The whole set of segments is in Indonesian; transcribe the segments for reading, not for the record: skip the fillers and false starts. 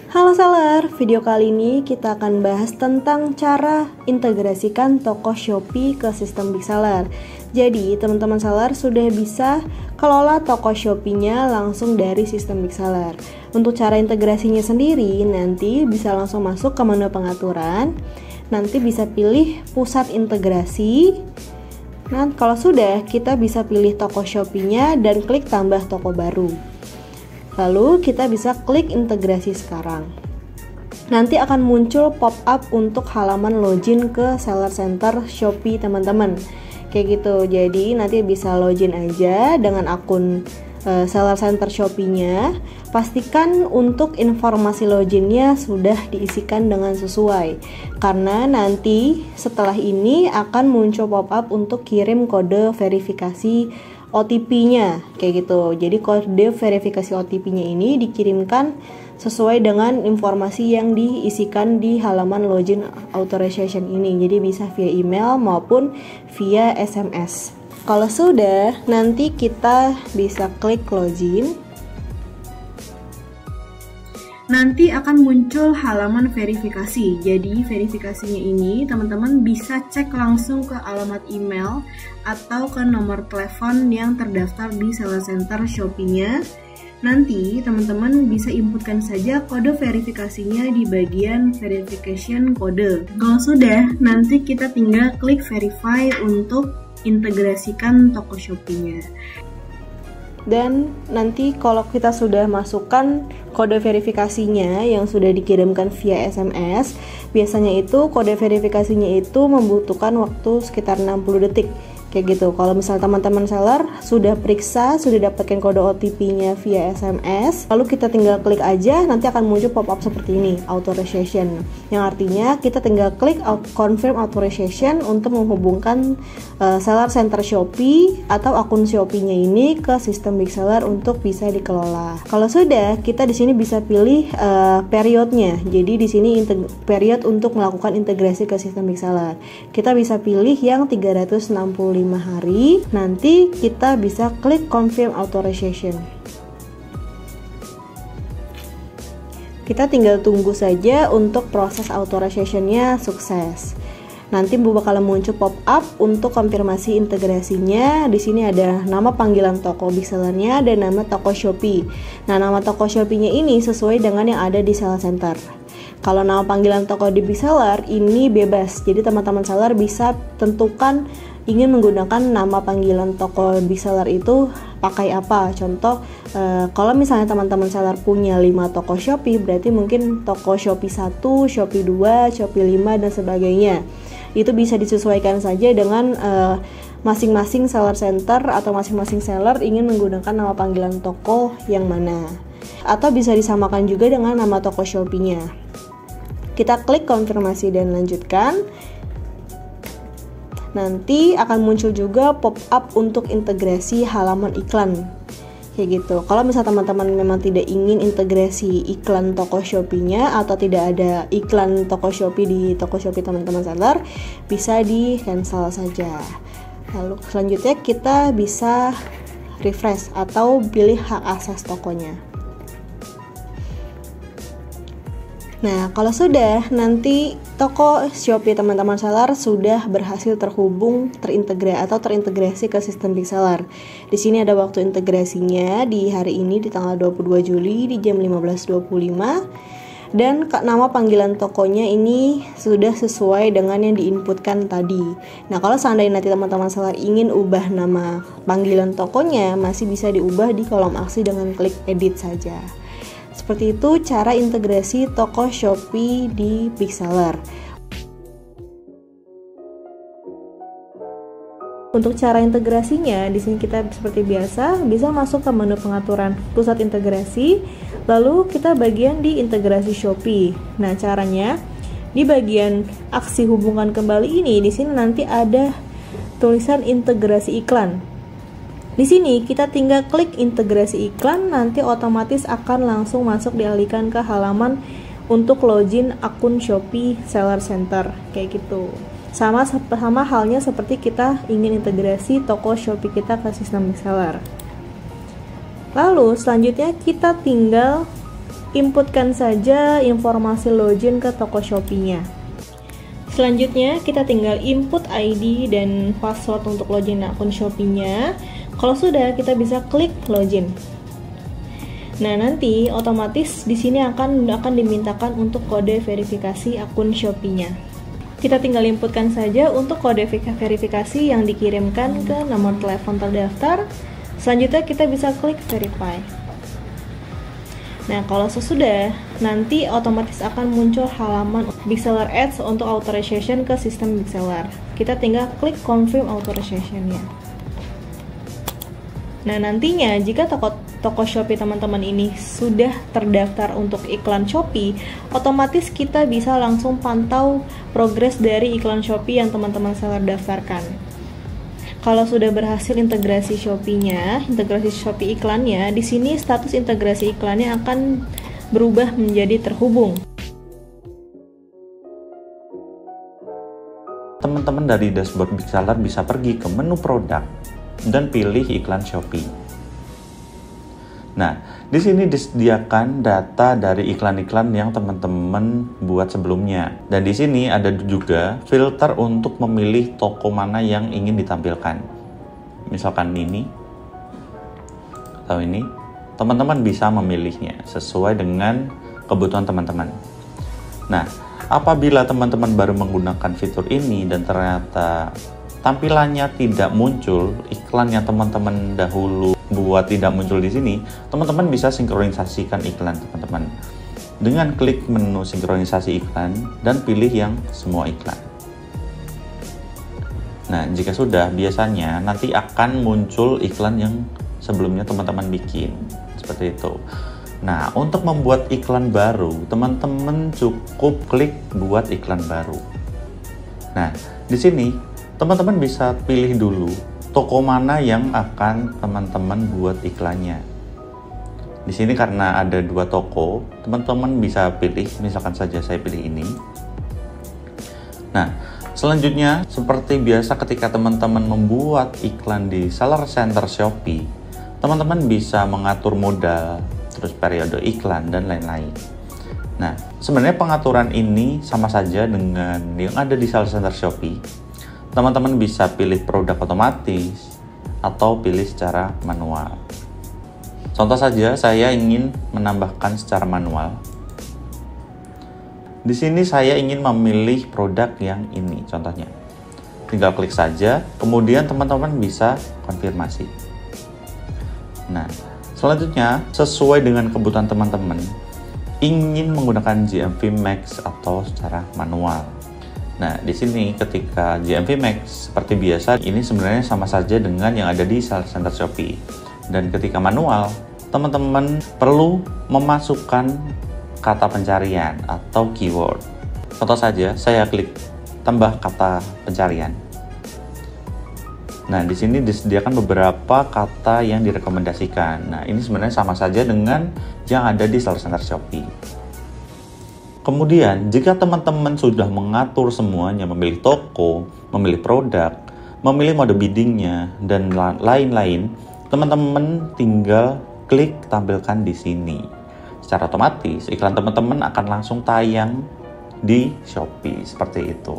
Halo seller, video kali ini kita akan bahas tentang cara integrasikan toko Shopee ke sistem Big Seller. Jadi teman-teman seller sudah bisa kelola toko Shopee-nya langsung dari sistem Big Seller. Untuk cara integrasinya sendiri nanti bisa langsung masuk ke menu pengaturan. Nanti bisa pilih pusat integrasi. Nah, kalau sudah kita bisa pilih toko Shopee-nya dan klik tambah toko baru. Lalu kita bisa klik integrasi sekarang. Nanti akan muncul pop-up untuk halaman login ke seller center Shopee teman-teman. Kayak gitu. Jadi nanti bisa login aja dengan akun seller center Shopee-nya. Pastikan untuk informasi loginnya sudah diisikan dengan sesuai. Karena nanti setelah ini akan muncul pop-up untuk kirim kode verifikasi OTP-nya kayak gitu. Jadi kode verifikasi OTP-nya ini dikirimkan sesuai dengan informasi yang diisikan di halaman login authorization ini. Jadi bisa via email maupun via SMS. Kalau sudah, nanti kita bisa klik login. Nanti akan muncul halaman verifikasi. Jadi verifikasinya ini teman-teman bisa cek langsung ke alamat email atau ke nomor telepon yang terdaftar di seller center Shopee-nya. Nanti teman-teman bisa inputkan saja kode verifikasinya di bagian verification code. Kalau sudah, nanti kita tinggal klik verify untuk integrasikan toko Shopee-nya. Dan nanti kalau kita sudah masukkan kode verifikasinya yang sudah dikirimkan via SMS, biasanya itu kode verifikasinya itu membutuhkan waktu sekitar 60 detik. Kayak gitu. Kalau misalnya teman-teman seller sudah periksa, sudah dapatkan kode OTP-nya via SMS, lalu kita tinggal klik aja, nanti akan muncul pop-up seperti ini, authorization. Yang artinya kita tinggal klik confirm authorization untuk menghubungkan seller center Shopee atau akun Shopee-nya ini ke sistem Big Seller untuk bisa dikelola. Kalau sudah, kita di sini bisa pilih periodnya. Jadi di sini period untuk melakukan integrasi ke sistem Big Seller. Kita bisa pilih yang 365 hari, nanti kita bisa klik confirm authorization. Kita tinggal tunggu saja untuk proses authorization-nya sukses. Nanti bakal muncul pop-up untuk konfirmasi integrasinya. Di sini ada nama panggilan toko Big Seller-nya dan nama toko Shopee. Nah, nama toko Shopee-nya ini sesuai dengan yang ada di seller center. Kalau nama panggilan toko di Big Seller ini bebas, jadi teman-teman seller bisa tentukan ingin menggunakan nama panggilan toko Big Seller itu pakai apa. Contoh, kalau misalnya teman-teman seller punya 5 toko Shopee, berarti mungkin toko Shopee 1, Shopee 2, Shopee 5, dan sebagainya. Itu bisa disesuaikan saja dengan masing-masing seller center atau masing-masing seller ingin menggunakan nama panggilan toko yang mana. Atau bisa disamakan juga dengan nama toko Shopee-nya. Kita klik konfirmasi dan lanjutkan. Nanti akan muncul juga pop-up untuk integrasi halaman iklan. Kayak gitu. Kalau misalnya teman-teman memang tidak ingin integrasi iklan toko Shopee-nya atau tidak ada iklan toko Shopee di toko Shopee teman-teman seller, bisa di cancel saja. Lalu selanjutnya kita bisa refresh atau pilih hak akses tokonya. Nah, kalau sudah, nanti toko Shopee teman-teman seller sudah berhasil terintegrasi ke sistem Big Seller. Di sini ada waktu integrasinya di hari ini di tanggal 22 Juli di jam 15.25. Dan nama panggilan tokonya ini sudah sesuai dengan yang diinputkan tadi. Nah, kalau seandainya nanti teman-teman seller ingin ubah nama panggilan tokonya, masih bisa diubah di kolom aksi dengan klik edit saja. Seperti itu cara integrasi toko Shopee di Big Seller. Untuk cara integrasinya, di sini kita seperti biasa bisa masuk ke menu pengaturan pusat integrasi, lalu kita bagian di integrasi Shopee. Nah, caranya di bagian aksi hubungan kembali ini, di sini nanti ada tulisan integrasi iklan. Di sini kita tinggal klik integrasi iklan, nanti otomatis akan langsung masuk dialihkan ke halaman untuk login akun Shopee Seller Center kayak gitu. Sama halnya seperti kita ingin integrasi toko Shopee kita ke sistem Big Seller. Lalu selanjutnya kita tinggal Inputkan saja informasi login ke toko Shopee-nya. Selanjutnya, kita tinggal input ID dan password untuk login akun Shopee-nya. Kalau sudah, kita bisa klik login. Nah, nanti otomatis di sini akan dimintakan untuk kode verifikasi akun Shopee-nya. Kita tinggal inputkan saja untuk kode verifikasi yang dikirimkan ke nomor telepon terdaftar. Selanjutnya kita bisa klik verify. Nah, kalau sesudah, nanti otomatis akan muncul halaman Bigseller Ads untuk authorization ke sistem Bigseller. Kita tinggal klik confirm authorization-nya. Nah, nantinya jika toko Shopee teman-teman ini sudah terdaftar untuk iklan Shopee, otomatis kita bisa langsung pantau progres dari iklan Shopee yang teman-teman seller daftarkan. Kalau sudah berhasil integrasi Shopee-nya, integrasi Shopee iklannya, di sini status integrasi iklannya akan berubah menjadi terhubung. Teman-teman dari dashboard Bigseller bisa pergi ke menu produk dan pilih iklan Shopee. Nah, di sini disediakan data dari iklan-iklan yang teman-teman buat sebelumnya. Dan di sini ada juga filter untuk memilih toko mana yang ingin ditampilkan. Misalkan ini atau ini, teman-teman bisa memilihnya sesuai dengan kebutuhan teman-teman. Nah, apabila teman-teman baru menggunakan fitur ini dan ternyata tampilannya tidak muncul, iklan yang teman-teman dahulu buat tidak muncul di sini, teman-teman bisa sinkronisasikan iklan teman-teman dengan klik menu sinkronisasi iklan dan pilih yang semua iklan. Nah, jika sudah, biasanya nanti akan muncul iklan yang sebelumnya teman-teman bikin, seperti itu. Nah, untuk membuat iklan baru, teman-teman cukup klik buat iklan baru. Nah, di sini teman-teman bisa pilih dulu toko mana yang akan teman-teman buat iklannya. Di sini karena ada 2 toko, teman-teman bisa pilih, misalkan saja saya pilih ini. Nah, selanjutnya seperti biasa ketika teman-teman membuat iklan di Seller Center Shopee, teman-teman bisa mengatur modal, terus periode iklan dan lain-lain. Nah, sebenarnya pengaturan ini sama saja dengan yang ada di Seller Center Shopee. Teman-teman bisa pilih produk otomatis atau pilih secara manual. Contoh saja, saya ingin menambahkan secara manual. Di sini saya ingin memilih produk yang ini, contohnya. Tinggal klik saja, kemudian teman-teman bisa konfirmasi. Nah, selanjutnya sesuai dengan kebutuhan teman-teman, ingin menggunakan GMV Max atau secara manual. Nah, di sini ketika GMV Max seperti biasa, ini sebenarnya sama saja dengan yang ada di Seller Center Shopee. Dan ketika manual, teman-teman perlu memasukkan kata pencarian atau keyword. Contoh saja, saya klik tambah kata pencarian. Nah, di sini disediakan beberapa kata yang direkomendasikan. Nah, ini sebenarnya sama saja dengan yang ada di Seller Center Shopee. Kemudian, jika teman-teman sudah mengatur semuanya, memilih toko, memilih produk, memilih mode biddingnya, dan lain-lain, teman-teman tinggal klik tampilkan di sini. Secara otomatis, iklan teman-teman akan langsung tayang di Shopee, seperti itu.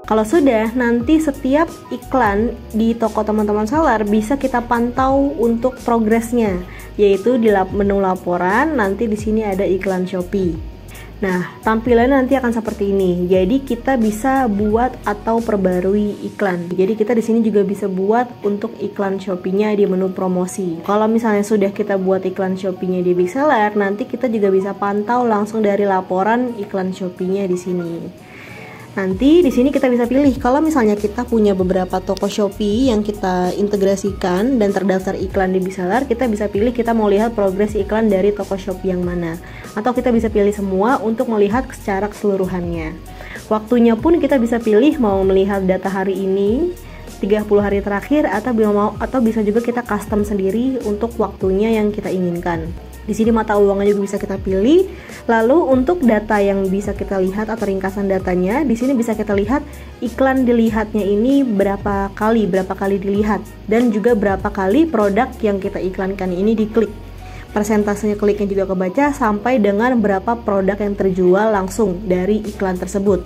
Kalau sudah, nanti setiap iklan di toko teman-teman seller bisa kita pantau untuk progresnya, yaitu di menu laporan. Nanti di sini ada iklan Shopee. Nah, tampilannya nanti akan seperti ini. Jadi kita bisa buat atau perbarui iklan. Jadi kita di sini juga bisa buat untuk iklan Shopee-nya di menu promosi. Kalau misalnya sudah kita buat iklan Shopee-nya di Bigseller, nanti kita juga bisa pantau langsung dari laporan iklan Shopee-nya di sini. Nanti di sini kita bisa pilih kalau misalnya kita punya beberapa toko Shopee yang kita integrasikan dan terdaftar iklan di Bigseller, kita bisa pilih kita mau lihat progres iklan dari toko Shopee yang mana. Atau kita bisa pilih semua untuk melihat secara keseluruhannya. Waktunya pun kita bisa pilih mau melihat data hari ini, 30 hari terakhir, atau bisa juga kita custom sendiri untuk waktunya yang kita inginkan. Di sini mata uangnya juga bisa kita pilih. Lalu untuk data yang bisa kita lihat atau ringkasan datanya, di sini bisa kita lihat iklan dilihatnya ini berapa kali dilihat, dan juga berapa kali produk yang kita iklankan ini diklik. Persentasenya kliknya juga kebaca sampai dengan berapa produk yang terjual langsung dari iklan tersebut.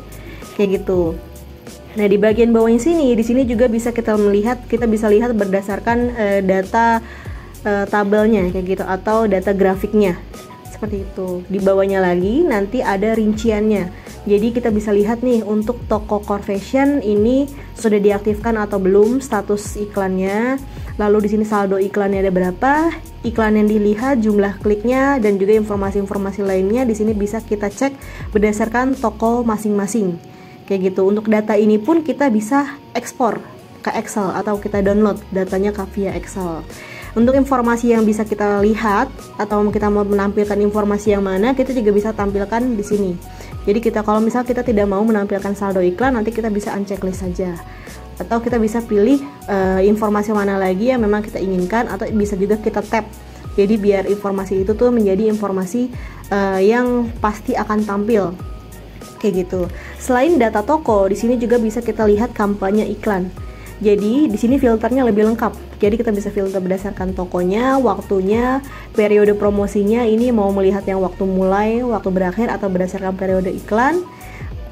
Kayak gitu. Nah, di bagian bawahnya sini, di sini juga bisa kita bisa lihat berdasarkan data tabelnya kayak gitu atau data grafiknya seperti itu. Di bawahnya lagi nanti ada rinciannya. Jadi kita bisa lihat nih untuk toko core fashion ini sudah diaktifkan atau belum status iklannya. Lalu di sini saldo iklannya ada berapa, iklan yang dilihat, jumlah kliknya, dan juga informasi-informasi lainnya di sini bisa kita cek berdasarkan toko masing-masing. Kayak gitu. Untuk data ini pun kita bisa ekspor ke Excel atau kita download datanya via Excel. Untuk informasi yang bisa kita lihat atau kita mau menampilkan informasi yang mana, kita juga bisa tampilkan di sini. Jadi kalau misal kita tidak mau menampilkan saldo iklan, nanti kita bisa unchecklist saja. Atau kita bisa pilih informasi mana lagi yang memang kita inginkan, atau bisa juga kita tap. Jadi biar informasi itu tuh menjadi informasi yang pasti akan tampil. Kayak gitu. Selain data toko, di sini juga bisa kita lihat kampanye iklan. Jadi di sini filternya lebih lengkap. Jadi kita bisa filter berdasarkan tokonya, waktunya, periode promosinya. Ini mau melihat yang waktu mulai, waktu berakhir, atau berdasarkan periode iklan.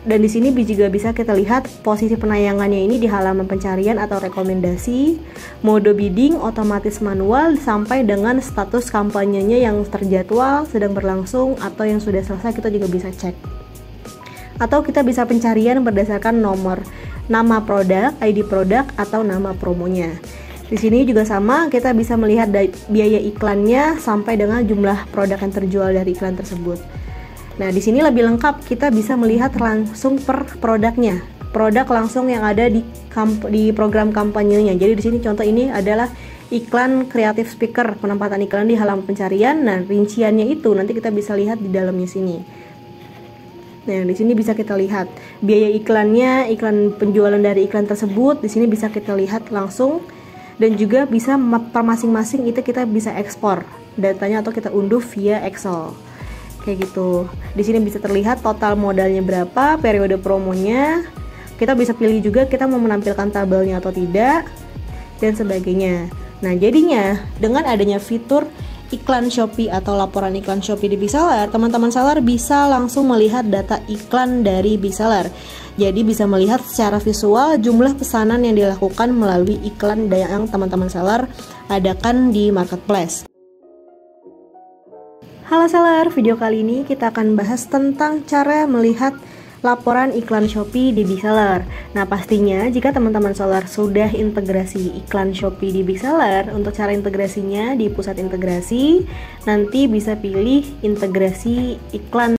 Dan di sini juga bisa kita lihat posisi penayangannya ini di halaman pencarian atau rekomendasi, mode bidding, otomatis manual, sampai dengan status kampanyenya yang terjadwal, sedang berlangsung, atau yang sudah selesai kita juga bisa cek. Atau kita bisa pencarian berdasarkan nama produk, ID produk, atau nama promonya. Di sini juga sama, kita bisa melihat biaya iklannya sampai dengan jumlah produk yang terjual dari iklan tersebut. Nah, di sini lebih lengkap, kita bisa melihat langsung per produknya, produk langsung yang ada di program kampanyenya. Jadi di sini contoh ini adalah iklan creative speaker, penempatan iklan di halaman pencarian. Nah, rinciannya itu nanti kita bisa lihat di dalamnya sini. Nah, di sini bisa kita lihat biaya iklannya, iklan penjualan dari iklan tersebut. Di sini bisa kita lihat langsung, dan juga bisa per masing-masing itu kita bisa ekspor datanya atau kita unduh via Excel. Kayak gitu. Di sini bisa terlihat total modalnya berapa, periode promonya. Kita bisa pilih juga kita mau menampilkan tabelnya atau tidak, dan sebagainya. Nah, jadinya dengan adanya fitur iklan Shopee atau laporan iklan Shopee di Biseller, teman-teman seller bisa langsung melihat data iklan dari Biseller. Jadi bisa melihat secara visual jumlah pesanan yang dilakukan melalui iklan yang teman-teman seller adakan di marketplace. Halo seller, video kali ini kita akan bahas tentang cara melihat laporan iklan Shopee di Biseller. Nah, pastinya jika teman-teman seller sudah integrasi iklan Shopee di Biseller, untuk cara integrasinya di pusat integrasi, nanti bisa pilih integrasi iklan